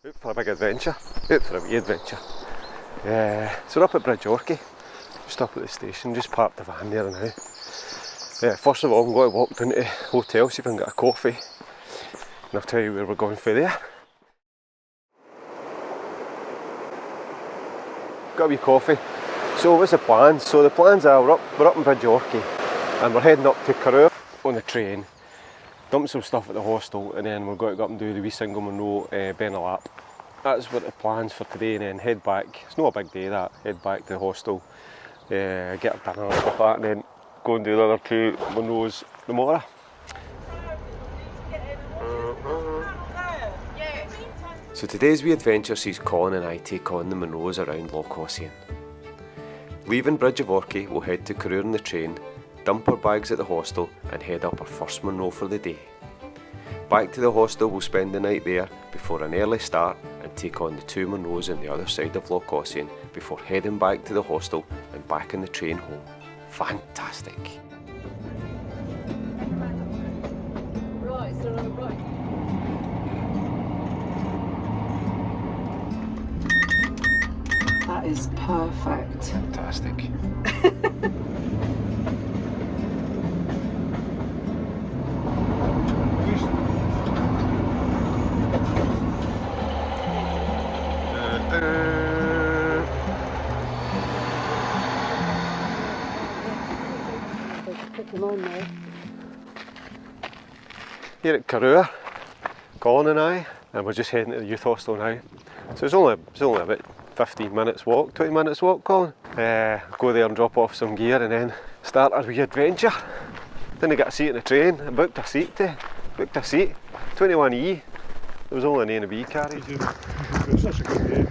Out for a big adventure, out for a wee adventure. So we're up at Bridge Orchy, just up at the station, just parked the van there now. First of all, I'm going to walk down to the hotel, see if I can get a coffee, and I'll tell you where we're going for there. Got a wee coffee. So what's the plans? So the plans are we're up in Bridge Orchy and we're heading up to Carreur on the train, dump some stuff at the hostel, and then we're going to go up and do the wee single Munro Benelap. That's what the plans for today, and then head back. It's not a big day that, head back to the hostel, get a dinner and stuff like that, and then go and do the other two Munros tomorrow. So today's wee adventure sees Colin and I take on the Munros around Loch Ossian. Leaving Bridge of Orchy, we'll head to Carreur on the train, dump our bags at the hostel and head up our first Munro for the day. Back to the hostel, we'll spend the night there before an early start and take on the two Munros on the other side of Loch Ossian before heading back to the hostel and back on the train home. Fantastic! Right, so on the right. That is perfect. Fantastic. Here at Carreur, Colin and I, and we're just heading to the youth hostel now. So it's only about 15 minutes walk, 20 minutes walk, Colin. Go there and drop off some gear and then start our wee adventure. Didn't get a seat in the train, I booked a seat, 21E. There was only an A and a B carriage. It's such a good day.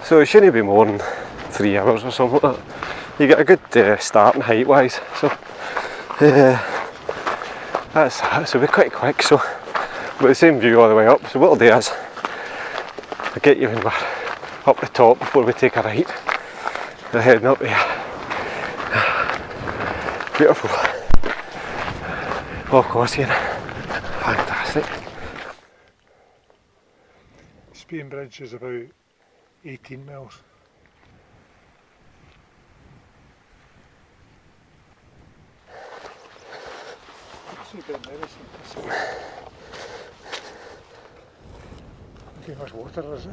So it shouldn't be more than 3 hours or something like that. You get a good starting height wise, so that's that. So we're quite quick, so we've got the same view all the way up. So what I'll do is I'll get you when we're up the top before we take a right. We're heading up there. Beautiful Loch Ossian, fantastic. Spain Bridge is about 18 miles. Too much water, is it?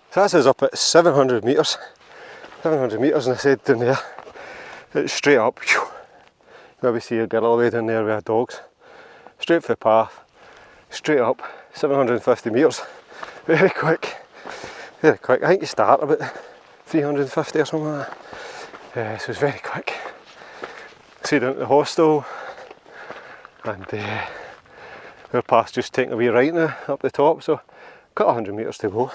So this is up at 700 metres. 700 metres, and I said down there, it's straight up. Maybe see a girl all the way down there with her dogs. Straight for the path, straight up, 750 metres. Very quick, very quick. I think you start about 350 or something like that. So it's very quick. See down at the hostel, and we're past just taking a wee right now up the top, so got 100 metres to go.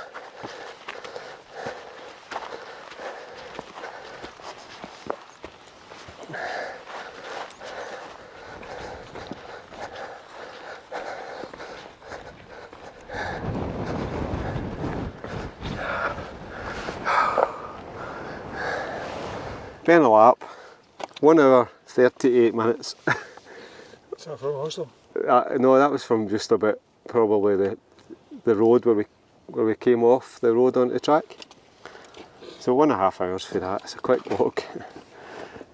Benelap, 1 hour 38 minutes. Is that from hostel? No, that was from just about probably the road where we came off the road onto the track. So 1.5 hours for that. It's a quick walk.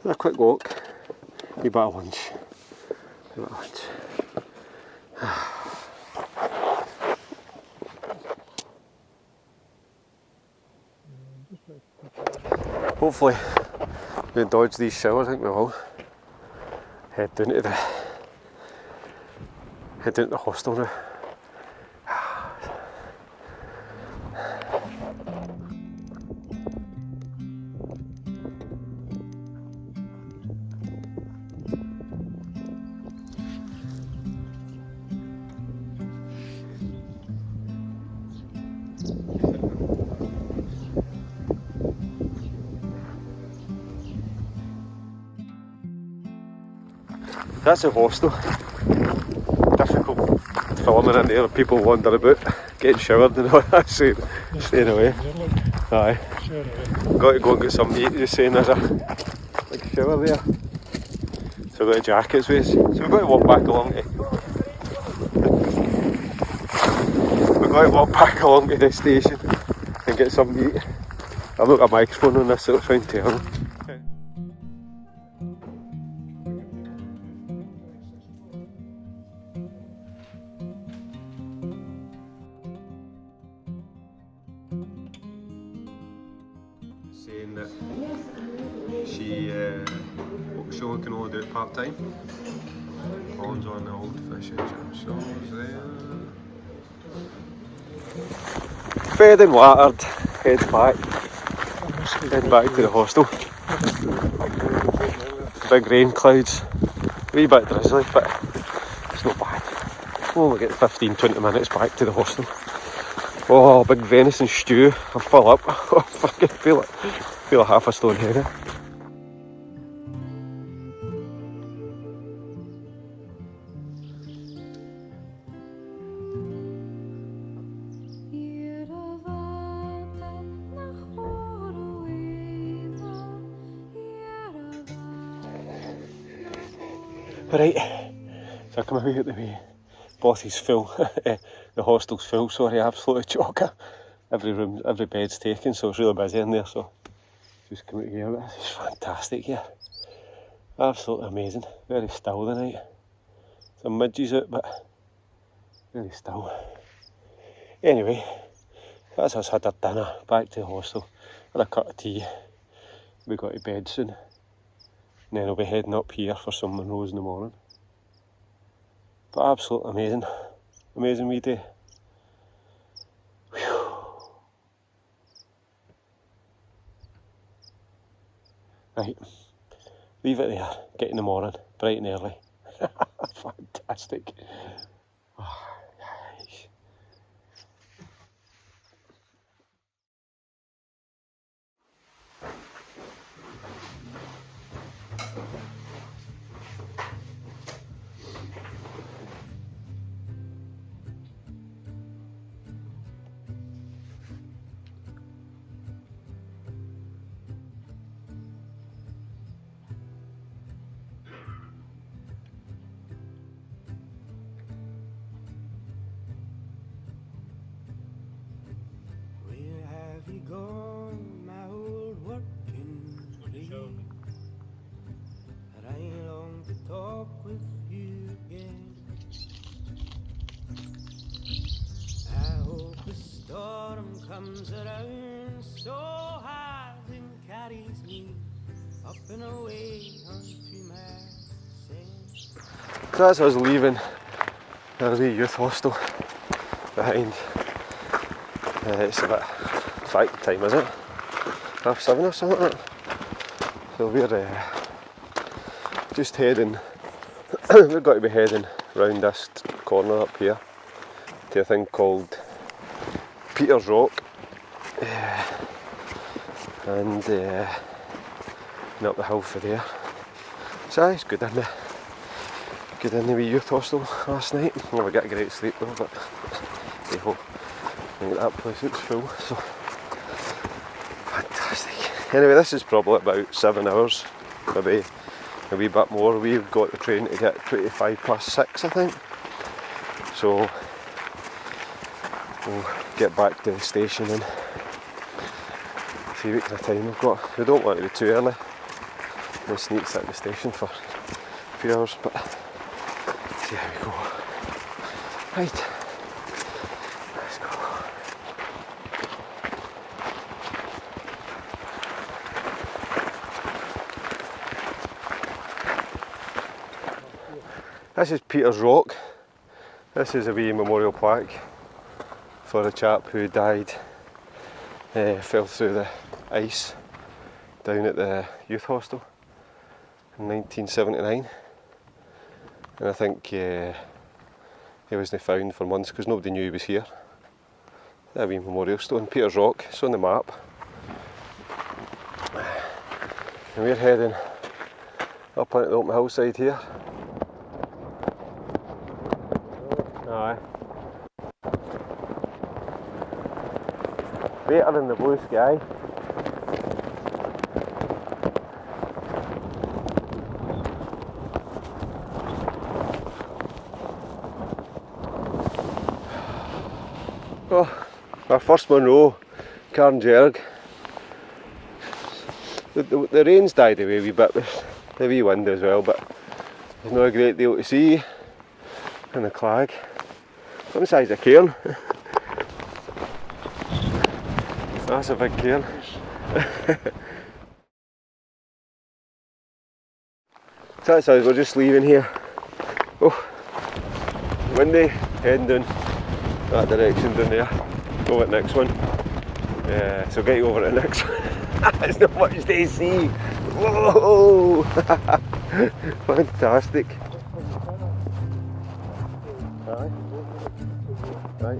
A quick walk. You bit of lunch. You bit of lunch. Hopefully we dodge these showers. I think we will. Head down to the hostel now. That's a hostel. Difficult filming in there, people wander about, getting showered and all that, staying away. Aye. Got to go and get some meat. You're saying there's a like shower there. So we've got a jackets with us. So we've got to walk back along to the station and get some meat. I've got a microphone on this, so I'll try and tell them. Saying that she only can only do it part time. Colin's on the old fish and chips sauce there. Fed and watered, head back to the hostel. Big rain clouds, a wee bit drizzly, but it's not bad. We'll only get 15-20 minutes back to the hostel. Oh, big venison stew, I'm full up. I fucking feel like half a stone heavy. Right, so I come away at the way. Boss is full, the hostel's full, sorry, absolutely chocker. Every bed's taken, so it's really busy in there, so just come out here. This is fantastic here. Absolutely amazing. Very still tonight. Some midges out, but really still. Anyway, that's us had our dinner, back to the hostel, had a cup of tea. We got to bed soon. And then I'll be heading up here for some Munros in the morning. But absolutely amazing. Amazing wee day. Whew. Right, leave it there. Get in the morning, bright and early. Fantastic. Oh, yes. You gone, my old working day, but I long to talk with you again. I hope the storm comes around so hard and carries me up and away onto my ascent. So that's us leaving our wee youth hostel behind. It's about fight time, is it? 7:30 or something like that. So we're just heading, we've got to be heading round this corner up here to a thing called Peter's Rock, and up the hill for there. So it's good in the wee youth hostel last night. Well, we got a great sleep though, but hey ho, I think that place looks full, so fantastic. Anyway, this is probably about 7 hours, maybe a wee bit more. We've got the train to get 6:25, I think. So we'll get back to the station and see what kind of time we've got. We don't want to be too early. We'll sneak sit at the station for a few hours, but see how we go. Right. Let's go. This is Peter's Rock. This is a wee memorial plaque for a chap who died, fell through the ice down at the youth hostel in 1979. And I think he wasn't found for months because nobody knew he was here. That wee memorial stone, Peter's Rock, it's on the map. And we're heading up onto the open hillside here. Aye. Better than the blue sky. Oh, our first Munro, Carngerg. The rain's died away a wee bit, with the wee wind as well, but there's not a great deal to see. And the clag. What the size of cairn? That's a big cairn. So that's us, we're just leaving here. Oh, windy, heading down that direction down there. Go at the next one. So get you over at the next one. It's not much to see. Whoa! Fantastic. Aye. Right.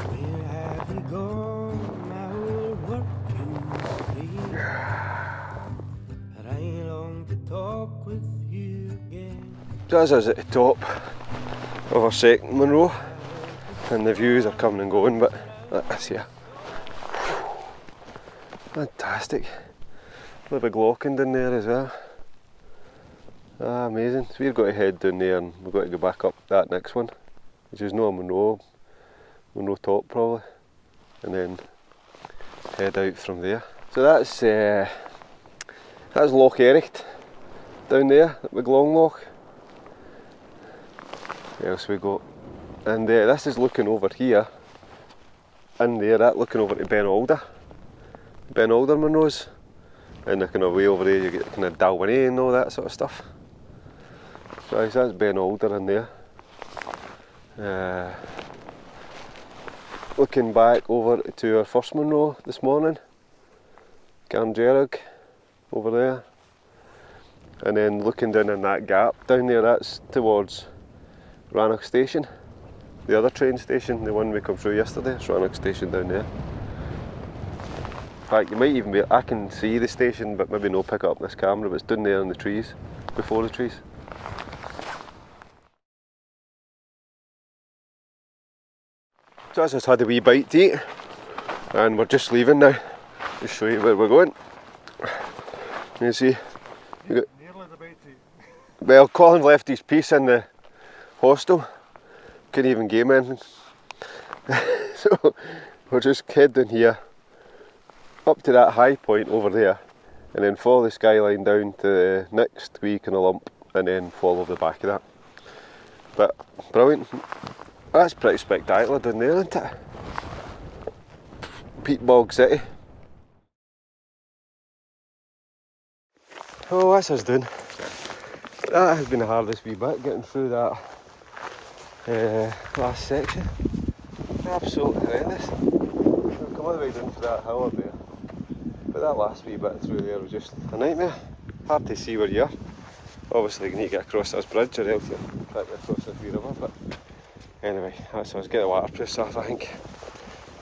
Where have you gone, my old working place? But I long to talk with you again. So that's us at the top of our second Munro, and the views are coming and going, but that's here. Fantastic. A big locking down there as well. Ah, amazing. So we've got to head down there and we've got to go back up that next one, which is no Munro top probably, and then head out from there. So that's Loch Ericht down there, that big long loch. Where else we got? And this is looking over here, and there, that looking over to Ben Alder Munros, and the kind of way over there you get kind of Dalwhinnie and all that sort of stuff. So that's Ben Alder in there. Looking back over to our first Munro this morning, Carngerg over there, and then looking down in that gap down there, that's towards Rannoch Station, the other train station, the one we come through yesterday. It's Rannoch Station down there. In fact, you might even be, I can see the station but maybe no pick it up on this camera, but it's down there in the trees, before the trees. So I just had a wee bite to eat and we're just leaving now. Just show you where we're going. You see, you got, Nearly the bite to eat. well, Colin left his piece in the hostel, couldn't even game anything. So we're just heading here up to that high point over there and then follow the skyline down to the next wee kind of lump and then follow the back of that. But brilliant. That's pretty spectacular down there, isn't it? Peatbog City. Oh, that's us doing. That has been the hardest wee bit, getting through that last section. Absolutely horrendous. We've come all the way down to that hill up there, but that last wee bit through there was just a nightmare. Hard to see where you are. Obviously you need to get across this bridge or else you're trying to cross this wee river, but anyway, that's us. Get the waterproofs off, I think.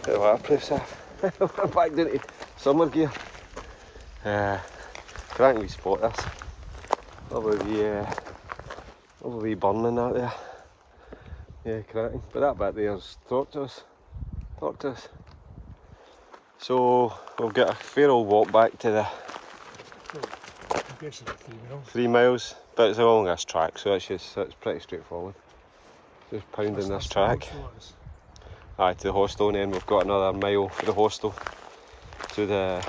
Get the waterproofs off. We're back down to summer gear. Cracking wee spot this. Lovely wee burning that there. Yeah, cracking. But that bit there's torturous. So we'll get a fair old walk back to the I'm guessing it's 3 miles. 3 miles, but it's along this track, so it's pretty straightforward. Just pounding this That's track. the hostel is. Aye, to the hostel, and then we've got another mile for the hostel to the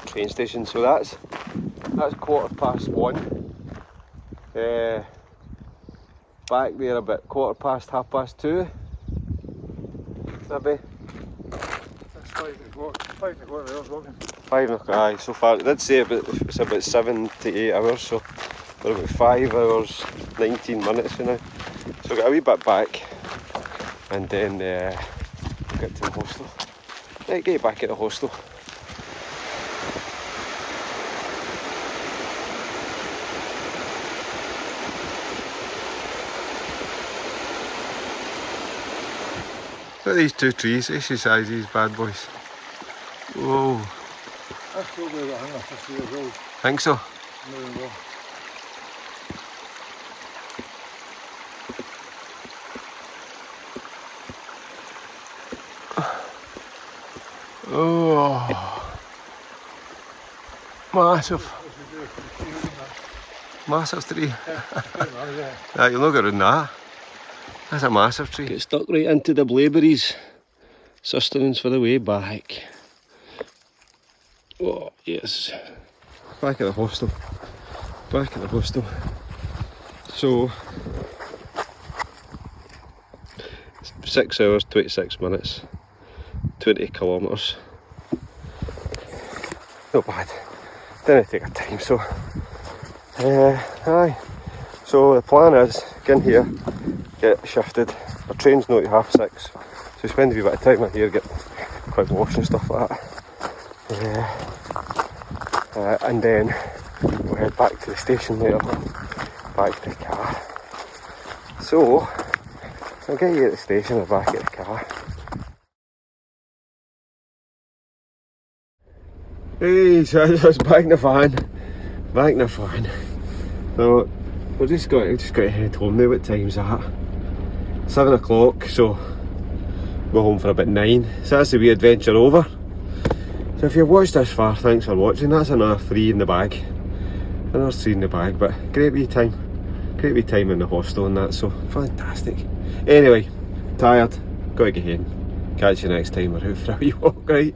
train station. So that's 1:15. Back there about 2:15, maybe. That's 5 o'clock. 5 o'clock hours walking. 5 o'clock, aye, so far. It did say it's about 7 to 8 hours, so we're about 5 hours, 19 minutes for now. So we've got a wee bit back, and then we'll get to the hostel. Right, get back at the hostel. Look at these two trees, this is size these bad boys. Whoa. That's probably about 150 years old. Think so? Munro. Oh. Massive. Massive tree. Nah, you'll not get around that. That's a massive tree. Get stuck right into the blaeberries. Sustenance for the way back. Oh, yes. Back at the hostel. Back at the hostel. So, 6 hours, 26 minutes, 20 kilometres. Not bad. Didn't take a time, so. Aye. So the plan is, get in here, get shifted. Our train's not at 6:30, so spend a wee bit of time in here, get quick wash and stuff like that. And then we'll head back to the station later, back to the car. So, I'll get you at the station or back at the car. Hey, so it's back in the van. Back in the van. So, we're just got to head home now. What time's that? 7 o'clock, so we're home for about 9. So that's the wee adventure over. So if you've watched this far, thanks for watching. That's another 3 in the bag. Another 3 in the bag, but great wee time. Great wee time in the hostel and that, so fantastic. Anyway, tired, gotta get home. Catch you next time, we're out for a wee walk, right?